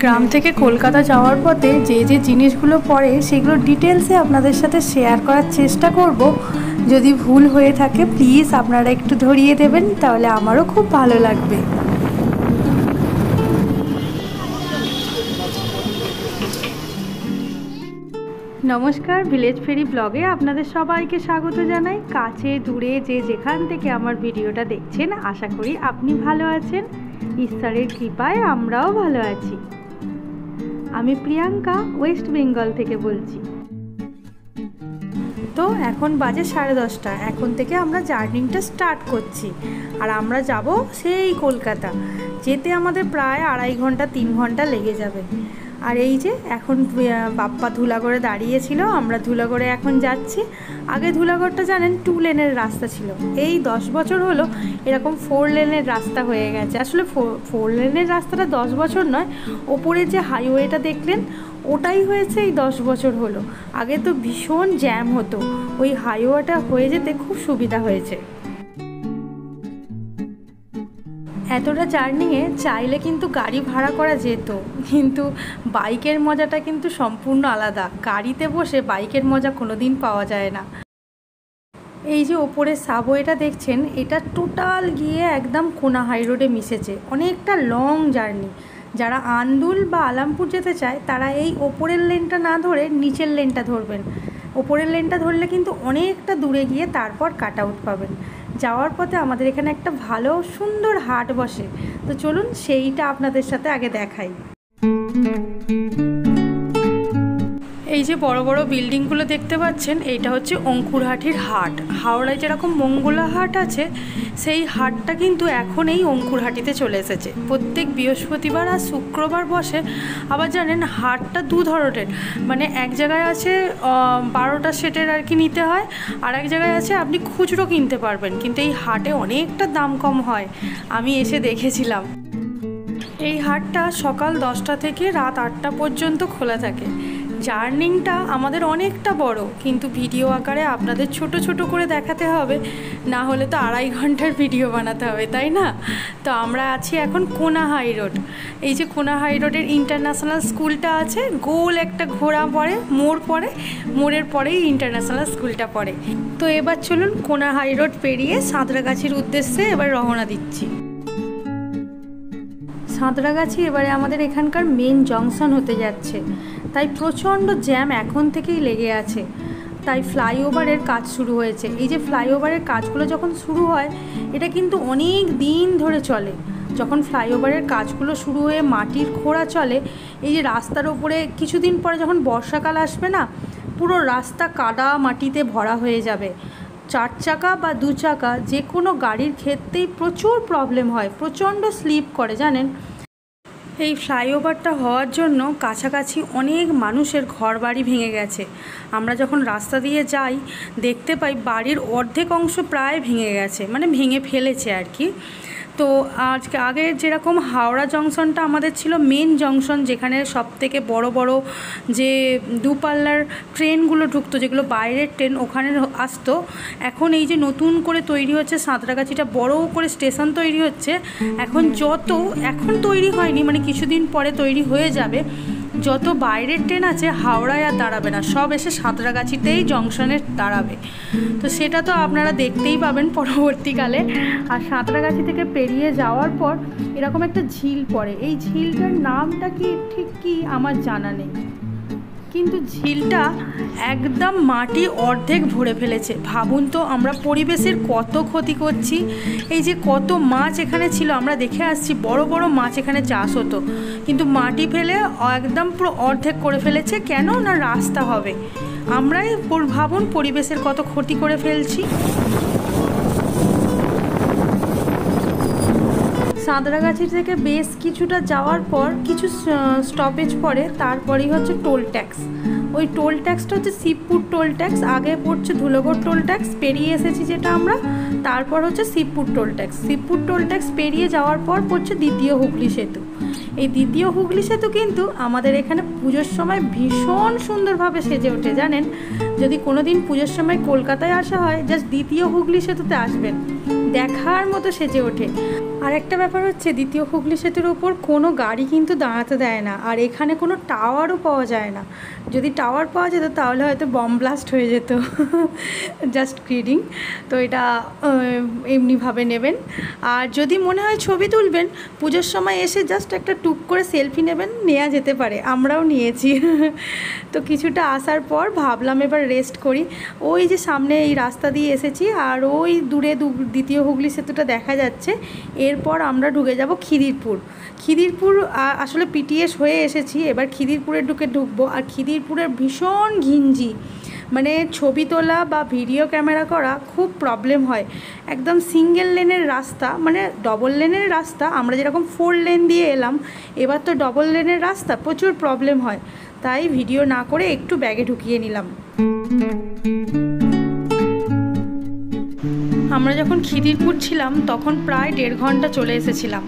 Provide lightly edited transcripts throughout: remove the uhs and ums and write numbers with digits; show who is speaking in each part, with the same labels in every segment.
Speaker 1: গ্রাম থেকে কলকাতা যাওয়ার পথে যে যে জিনিসগুলো পড়ে সেগুলো ডিটেলসে আপনাদের সাথে শেয়ার করার চেষ্টা করব। যদি ভুল হয়ে থাকে প্লিজ আপনারা একটু ধরিয়ে দেবেন, তাহলে আমারও খুব ভালো লাগবে। নমস্কার, ভিলেজ ফেরি ব্লগে আপনাদের সবাইকে স্বাগত জানাই। কাছে দূরে যে যেখান থেকে আমার ভিডিওটা দেখছেন, আশা করি আপনি ভালো আছেন। ঈশ্বরের কৃপায় আমরাও ভালো আছি। আমি প্রিয়াঙ্কা, ওয়েস্ট বেঙ্গল থেকে বলছি। তো এখন বাজে 10:30। এখন থেকে আমরা জার্নিটা স্টার্ট করছি, আর আমরা যাব সেই কলকাতা। যেতে আমাদের প্রায় 2.5 ঘন্টা 3 ঘন্টা লেগে যাবে। আর এই যে এখন বাপ্পা ধুলাগড়ে দাঁড়িয়েছিল, আমরা ধুলাগড়ে এখন যাচ্ছি। আগে ধুলাগড়টা জানেন 2 লেনের রাস্তা ছিল। এই 10 বছর হলো এরকম 4 লেনের রাস্তা হয়ে গেছে। আসলে 4 লেনের রাস্তাটা 10 বছর নয়, ওপরে যে হাইওয়েটা দেখলেন ওটাই হয়েছে এই 10 বছর হলো। আগে তো ভীষণ জ্যাম হতো, ওই হাইওয়েটা হয়ে যেতে খুব সুবিধা হয়েছে। এতটা জার্নিয়ে চাইলে কিন্তু গাড়ি ভাড়া করা যেত, কিন্তু বাইকের মজাটা কিন্তু সম্পূর্ণ আলাদা। গাড়িতে বসে বাইকের মজা কোনো দিন পাওয়া যায় না। এই যে ওপরে সাবওয়েটা দেখছেন, এটা টোটাল গিয়ে একদম কোনা হাই রোডে মিশেছে। অনেকটা লং জার্নি। যারা আন্দুল বা আলামপুর যেতে চায় তারা এই ওপরের লেনটা না ধরে নিচের লেনটা ধরবেন। ওপরের লেনটা ধরলে কিন্তু অনেকটা দূরে গিয়ে তারপর কাট আউট পাবেন। যাওয়ার পথে আমাদের এখানে একটা ভালো সুন্দর হাট বসে, তো চলুন সেইটা আপনাদের সাথে আগে দেখাই। এই যে বড় বড় বিল্ডিংগুলো দেখতে পাচ্ছেন, এইটা হচ্ছে অঙ্কুরহাটির হাট। হাওড়ায় যেরকম মঙ্গলা হাট আছে, সেই হাটটা কিন্তু এখন এই অঙ্কুরহাটিতে চলে এসেছে। প্রত্যেক বৃহস্পতিবার আর শুক্রবার বসে। আবার জানেন হাটটা 2 ধরনের, মানে এক জায়গায় আছে 12টা সেটের আর কি নিতে হয়, আর এক জায়গায় আছে আপনি খুচরো কিনতে পারবেন। কিন্তু এই হাটে অনেকটা দাম কম হয়, আমি এসে দেখেছিলাম। এই হাটটা সকাল 10টা থেকে রাত 8টা পর্যন্ত খোলা থাকে। জার্নিংটা আমাদের অনেকটা বড়, কিন্তু ভিডিও আকারে আপনাদের ছোট ছোট করে দেখাতে হবে, না হলে তো 2.5 ঘন্টার ভিডিও বানাতে হবে, তাই না? তো আমরা আছি এখন কোনা হাই রোড। এই যে কোনা হাই রোডের ইন্টারন্যাশনাল স্কুলটা আছে, গোল একটা ঘোড়া পড়ে, মোড় পড়ে, মোড়ের পরেই ইন্টারন্যাশনাল স্কুলটা পড়ে। তো এবার চলুন কোনা হাই রোড পেরিয়ে সাঁতরাগাছির উদ্দেশ্যে এবার রওনা দিচ্ছি। সাঁতরাগাছি এবারে আমাদের এখানকার মেন জংশন হতে যাচ্ছে, তাই প্রচণ্ড জ্যাম এখন থেকেই লেগে আছে। তাই ফ্লাইওভারের কাজ শুরু হয়েছে। এই যে ফ্লাইওভারের কাজগুলো যখন শুরু হয়, এটা কিন্তু অনেক দিন ধরে চলে। যখন ফ্লাইওভারের কাজগুলো শুরু হয়ে মাটির খোঁড়া চলে, এই যে রাস্তার ওপরে কিছুদিন পরে যখন বর্ষাকাল আসবে না, পুরো রাস্তা কাদা মাটিতে ভরা হয়ে যাবে। 4 চাকা বা 2 চাকা যে কোনো গাড়ির ক্ষেত্রেই প্রচুর প্রবলেম হয়, প্রচণ্ড স্লিপ করে জানেন। এই ফ্লাইওভারটা হওয়ার জন্য কাছাকাছি অনেক মানুষের ঘর বাড়ি ভেঙে গেছে। আমরা যখন রাস্তা দিয়ে যাই দেখতে পাই বাড়ির অর্ধেক অংশ প্রায় ভেঙে গেছে, মানে ভেঙে ফেলেছে আর কি। তো আগে যেরকম হাওড়া জংশনটা আমাদের ছিল মেন জংশন, যেখানে সবথেকে বড় বড় যে দূরপাল্লার ট্রেনগুলো ঢুকতো, যেগুলো বাইরের ট্রেন ওখানে আসতো। এখন এই যে নতুন করে তৈরি হচ্ছে সাঁতরাগাছিটা, বড় করে স্টেশন তৈরি হচ্ছে। এখন তৈরি হয়নি, মানে কিছুদিন পরে তৈরি হয়ে যাবে। যত বাইরের ট্রেন আছে হাওড়ায় আর দাঁড়াবে না, সব এসে সাঁতরাগাছিতেই জংশনে দাঁড়াবে। তো সেটা তো আপনারা দেখতেই পাবেন পরবর্তীকালে। আর সাঁতরাগাছি থেকে পেরিয়ে যাওয়ার পর এরকম একটা ঝিল পড়ে। এই ঝিলটার নামটা কি আমার জানা নেই, কিন্তু ঝিলটা একদম মাটি অর্ধেক ভরে ফেলেছে। ভাবুন তো আমরা পরিবেশের কত ক্ষতি করছি। এই যে কত মাছ এখানে ছিল, আমরা দেখে আসছি বড় বড় মাছ এখানে চাষ হতো, কিন্তু মাটি ফেলে একদম পুরো অর্ধেক করে ফেলেছে। কেন না রাস্তা হবে। আমরাই ভাবুন পরিবেশের কত ক্ষতি করে ফেলছি। সাঁতরাগাছি থেকে বেশ কিছুটা যাওয়ার পর কিছু স্টপেজ পড়ে, তারপরেই হচ্ছে টোল ট্যাক্স। ওই টোল ট্যাক্সটা হচ্ছে শিবপুর টোল ট্যাক্স। আগে পড়ছে ধুলাগড় টোল ট্যাক্স, পেরিয়ে এসেছি যেটা আমরা, তারপর হচ্ছে Shibpur toll tax. Shibpur toll tax পেরিয়ে যাওয়ার পর পড়ছে দ্বিতীয় হুগলি সেতু। এই দ্বিতীয় হুগলি সেতু কিন্তু আমাদের এখানে পুজোর সময় ভীষণ সুন্দরভাবে সেজে ওঠে জানেন। যদি কোনো দিন পুজোর সময় কলকাতায় আসা হয়, জাস্ট দ্বিতীয় হুগলি সেতুতে আসবেন, দেখার মতো সেজে ওঠে। আর একটা ব্যাপার হচ্ছে, দ্বিতীয় হুগলি সেতুর ওপর কোনো গাড়ি কিন্তু দাঁড়াতে দেয় না, আর এখানে কোনো টাওয়ারও পাওয়া যায় না। যদি টাওয়ার পাওয়া যেত তাহলে হয়তো বম ব্লাস্ট হয়ে যেত। Just kidding. তো এটা এমনিভাবে নেবেন। আর যদি মনে হয় ছবি তুলবেন, পুজোর সময় এসে জাস্ট একটা টুক করে সেলফি নেবেন, নেওয়া যেতে পারে, আমরাও নিয়েছি। তো কিছুটা আসার পর ভাবলাম এবার রেস্ট করি। ওই যে সামনে এই রাস্তা দিয়ে এসেছি, আর ওই দূরে দ্বিতীয় হুগলি সেতুটা দেখা যাচ্ছে। এরপর আমরা ঢুকে যাব খিদিরপুর। খিদিরপুর আসলে পিটিএস হয়ে এসেছি, এবার খিদিরপুরে ঢুকবো। আর খিদিরপুরের ভীষণ ঘিঞ্জি, মানে ছবি তোলা বা ভিডিও ক্যামেরা করা খুব প্রবলেম হয়। একদম সিঙ্গেল লেনের রাস্তা, মানে ডবল লেনের রাস্তা, আমরা যেরকম 4 লেন দিয়ে এলাম, এবার তো ডবল লেনের রাস্তা, প্রচুর প্রবলেম হয়। তাই ভিডিও না করে একটু ব্যাগে ঢুকিয়ে নিলাম। আমরা যখন খিদিরপুর ছিলাম তখন প্রায় 1.5 ঘন্টা চলে এসেছিলাম।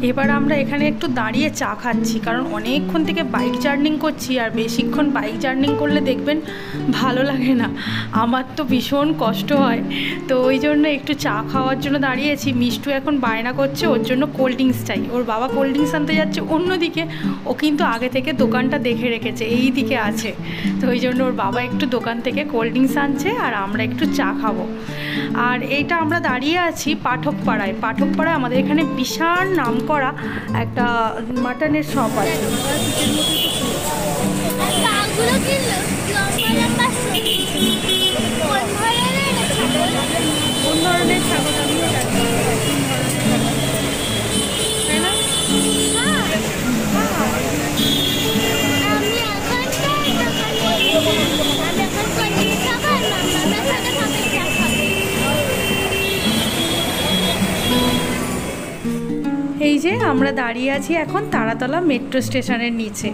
Speaker 1: এবার আমরা এখানে একটু দাঁড়িয়ে চা খাচ্ছি, কারণ অনেকক্ষণ থেকে বাইক জার্নিং করছি, আর বেশিক্ষণ বাইক জার্নিং করলে দেখবেন ভালো লাগে না, আমার তো ভীষণ কষ্ট হয়। তো ওই জন্য একটু চা খাওয়ার জন্য দাঁড়িয়েছি। মিষ্টু এখন বায়না করছে, ওর জন্য কোল্ড ড্রিঙ্কস চাই। ওর বাবা কোল্ড ড্রিঙ্কস আনতে যাচ্ছে অন্যদিকে, ও কিন্তু আগে থেকে দোকানটা দেখে রেখেছে, এই দিকে আছে। তো ওই জন্য ওর বাবা একটু দোকান থেকে কোল্ড ড্রিঙ্কস আনছে, আর আমরা একটু চা খাবো। আর এইটা আমরা দাঁড়িয়ে আছি পাঠকপাড়ায়। পাঠকপাড়ায় আমাদের এখানে বিশাল নামকরা একটা মাটনের শপ আছে। কোন ধরনের ছাগল আমিও জানি, তাই না? এই যে আমরা দাঁড়িয়ে আছি এখন তারাতলা মেট্রো স্টেশনের নিচে।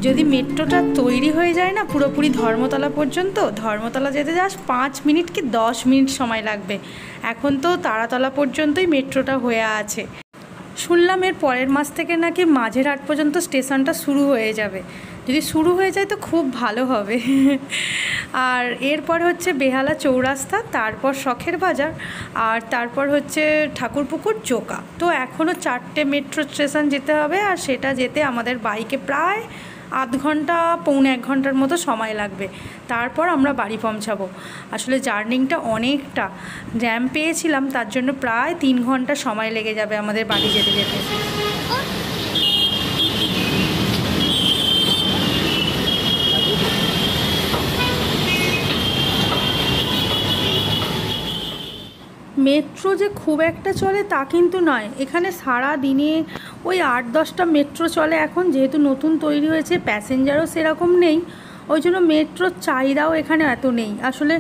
Speaker 1: যদি মেট্রোটা তৈরি হয়ে যায় না পুরোপুরি ধর্মতলা পর্যন্ত, ধর্মতলা যেতে জাস্ট 5 মিনিট কি 10 মিনিট সময় লাগবে। এখন তো তারাতলা পর্যন্তই মেট্রোটা হয়ে আছে। শুনলাম এর পরের মাস থেকে নাকি মাঝেরহাট পর্যন্ত স্টেশনটা শুরু হয়ে যাবে। যদি শুরু হয়ে যায় তো খুব ভালো হবে। আর এরপর হচ্ছে বেহালা চৌরাস্তা, তারপর শখের বাজার, আর তারপর হচ্ছে ঠাকুরপুকুর চোকা। তো এখনও 4টে মেট্রো স্টেশন যেতে হবে, আর সেটা যেতে আমাদের বাইকে প্রায় আধ ঘন্টা পৌনে 1 ঘন্টার মতো সময় লাগবে। তারপর আমরা বাড়ি পৌঁছাবো। আসলে জার্নিংটা অনেকটা, জ্যাম পেয়েছিলাম, তার জন্য প্রায় 3 ঘন্টা সময় লেগে যাবে আমাদের বাড়ি যেতে যেতে। মেট্রো যে খুব একটা চলে তা কিন্তু নয়, এখানে সারা দিনে ওই 8-10টা মেট্রো চলে এখন, যেহেতু নতুন তৈরি হয়েছে, প্যাসেঞ্জারও সেরকম নেই, ওই জন্য মেট্রোর চাহিদাও এখানে এত নেই। আসলে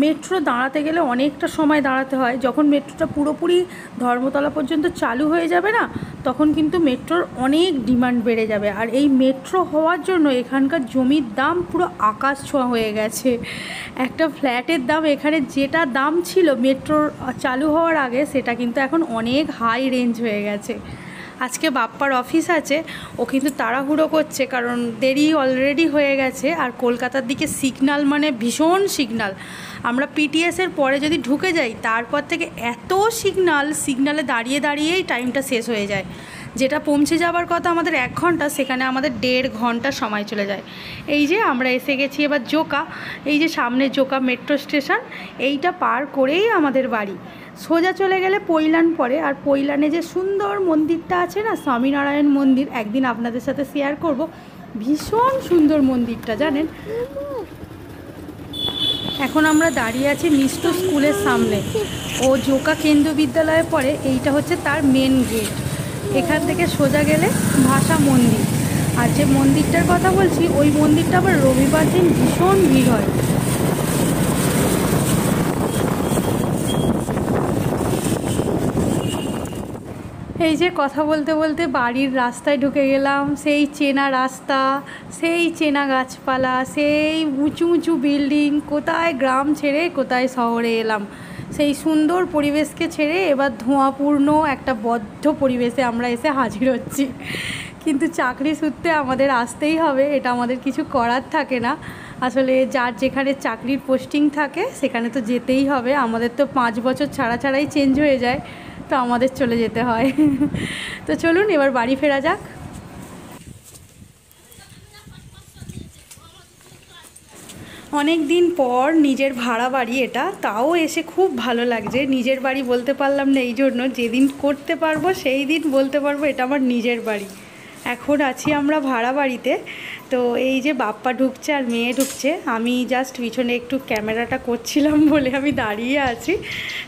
Speaker 1: মেট্রো দাঁড়াতে গেলে অনেকটা সময় দাঁড়াতে হয়। যখন মেট্রোটা পুরোপুরি ধর্মতলা পর্যন্ত চালু হয়ে যাবে না, তখন কিন্তু মেট্রোর অনেক ডিমান্ড বেড়ে যাবে। আর এই মেট্রো হওয়ার জন্য এখানকার জমির দাম পুরো আকাশ ছোঁয়া হয়ে গেছে। একটা ফ্ল্যাটের দাম এখানে যেটা দাম ছিল মেট্রোর চালু হওয়ার আগে, সেটা কিন্তু এখন অনেক হাই রেঞ্জ হয়ে গেছে। আজকে বাপ্পার অফিস আছে, ও কিন্তু তাড়াহুড়ো করছে, কারণ দেরি অলরেডি হয়ে গেছে। আর কলকাতার দিকে সিগন্যাল মানে ভীষণ সিগন্যাল। আমরা পিটিএসের পরে যদি ঢুকে যাই, তারপর থেকে এত সিগন্যালে দাঁড়িয়ে দাঁড়িয়েই টাইমটা শেষ হয়ে যায়। যেটা পৌঁছে যাওয়ার কথা আমাদের 1 ঘন্টা, সেখানে আমাদের 1.5 ঘন্টা সময় চলে যায়। এই যে আমরা এসে গেছি এবার জোকা। এই যে সামনে জোকা মেট্রো স্টেশন, এইটা পার করেই আমাদের বাড়ি। সোজা চলে গেলে পৈলান পড়ে, আর পৈলানে যে সুন্দর মন্দিরটা আছে না, স্বামীনারায়ণ মন্দির, একদিন আপনাদের সাথে শেয়ার করব। ভীষণ সুন্দর মন্দিরটা, জানেন। এখন আমরা দাঁড়িয়ে আছি মিষ্টু স্কুলের সামনে। ও জোকা কেন্দ্রীয় বিদ্যালয়ে পড়ে, এইটা হচ্ছে তার মেন গেট। এখান থেকে সোজা গেলে ভাষা মন্দির। আর যে মন্দিরটার কথা বলছি, ওই মন্দিরটা আবার রবিবার দিন ভীষণ ভিড় হয়। এই যে কথা বলতে বলতে বাড়ির রাস্তায় ঢুকে গেলাম। সেই চেনা রাস্তা, সেই চেনা গাছপালা, সেই উঁচু উঁচু বিল্ডিং। কোথায় গ্রাম ছেড়ে কোথায় শহরে এলাম। সেই সুন্দর পরিবেশকে ছেড়ে এবার ধোঁয়াপূর্ণ একটা বদ্ধ পরিবেশে আমরা এসে হাজির হচ্ছি। কিন্তু চাকরি সূত্রে আমাদের আসতেই হবে, এটা আমাদের কিছু করার থাকে না। আসলে যার যেখানে চাকরির পোস্টিং থাকে সেখানে তো যেতেই হবে। আমাদের তো 5 বছর ছাড়াই চেঞ্জ হয়ে যায়। তো আমাদের চলে যেতে হয়। তো চলুন এবার বাড়ি ফেরা যাক। অনেক দিন পর নিজের ভাড়া বাড়ি এটা, তাও এসে খুব ভালো লাগছে। নিজের বাড়ি বলতে পারলাম না এই জন্য, যেদিন করতে পারবো সেই দিন বলতে পারবো এটা আমার নিজের বাড়ি। এখন আছি আমরা ভাড়া বাড়িতে। তো এই যে বাপ্পা ঢুকছে আর মেয়ে ঢুকছে, আমি জাস্ট পিছনে একটু ক্যামেরাটা করছিলাম বলে আমি দাঁড়িয়ে আছি।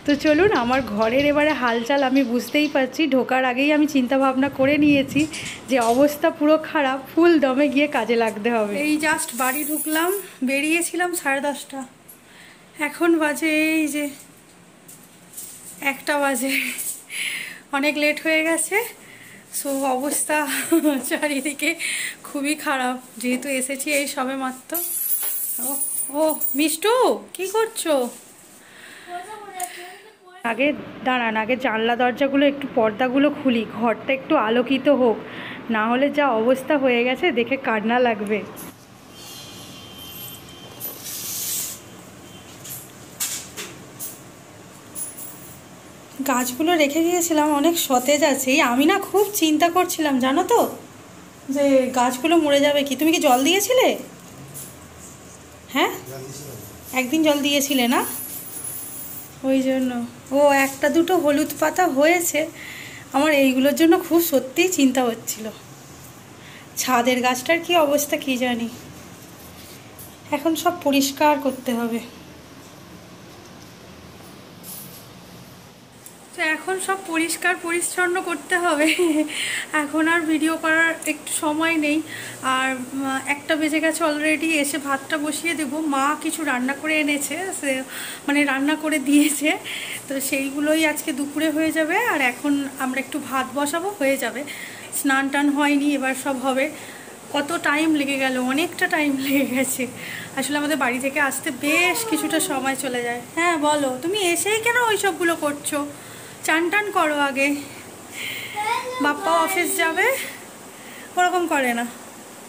Speaker 1: তো চলুন, আমার ঘরের এবারে হালচাল আমি বুঝতেই পারছি। ঢোকার আগেই আমি চিন্তা ভাবনা করে নিয়েছি যে অবস্থা পুরো খারাপ, ফুল দমে গিয়ে কাজে লাগতে হবে। এই জাস্ট বাড়ি ঢুকলাম, বেরিয়েছিলাম 10:30, এখন বাজে এই যে 1টা বাজে। অনেক লেট হয়ে গেছে। সো অবস্থা চারিদিকে খুবই খারাপ, যেহেতু এসেছি এই সবে মাত্র। ও ও মিষ্টু, কি করছো? আগে দাঁড়ান, আগে জানলা দরজাগুলো একটু পর্দাগুলো খুলি, ঘরটা একটু আলোকিত হোক, না হলে যা অবস্থা হয়ে গেছে দেখে কান্না লাগবে। গাছগুলো রেখে গিয়েছিলাম, অনেক সতেজ আছে। আমি না খুব চিন্তা করছিলাম জানো তো, যে গাছগুলো মরে যাবে কি। তুমি কি জল দিয়েছিলে? হ্যাঁ, একদিন জল দিয়েছিলে না, ওই জন্য। ও একটা দুটো হলুদ পাতা হয়েছে। আমার এইগুলোর জন্য খুব সত্যিই চিন্তা হচ্ছিল। ছাদের গাছটার কি অবস্থা কি জানি। এখন সব পরিষ্কার করতে হবে। তো এখন সব পরিষ্কার পরিচ্ছন্ন করতে হবে। এখন আর ভিডিও করার একটু সময় নেই। আর 1টা বেজে গেছে অলরেডি। এসে ভাতটা বসিয়ে দেবো। মা কিছু রান্না করে এনেছে, সে মানে রান্না করে দিয়েছে, তো সেইগুলোই আজকে দুপুরে হয়ে যাবে। আর এখন আমরা একটু ভাত বসাবো, হয়ে যাবে। স্নান টান হয়নি, এবার সব হবে। কত টাইম লেগে গেল, অনেকটা টাইম লেগে গেছে। আসলে আমাদের বাড়ি থেকে আসতে বেশ কিছুটা সময় চলে যায়। হ্যাঁ বলো, তুমি এসেই কেন ওই সবগুলো করছো? চান টান করো আগে। বাপ্পা অফিস যাবে, ওরকম করে না।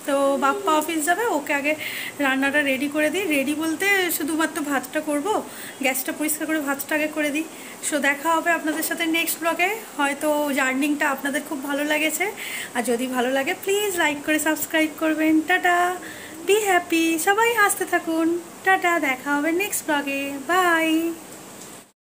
Speaker 1: তো বাপ্পা অফিস যাবে, ওকে আগে রান্নাটা রেডি করে দিই। রেডি বলতে শুধুমাত্র ভাতটা করব, গ্যাসটা পরিষ্কার করে ভাতটা আগে করে দিই। সো দেখা হবে আপনাদের সাথে নেক্সট ব্লগে। হয়তো জার্নিংটা আপনাদের খুব ভালো লেগেছে, আর যদি ভালো লাগে প্লিজ লাইক করে সাবস্ক্রাইব করবেন। টাটা, বি হ্যাপি, সবাই হাসতে থাকুন। টাটা, দেখা হবে নেক্সট ব্লগে। বাই।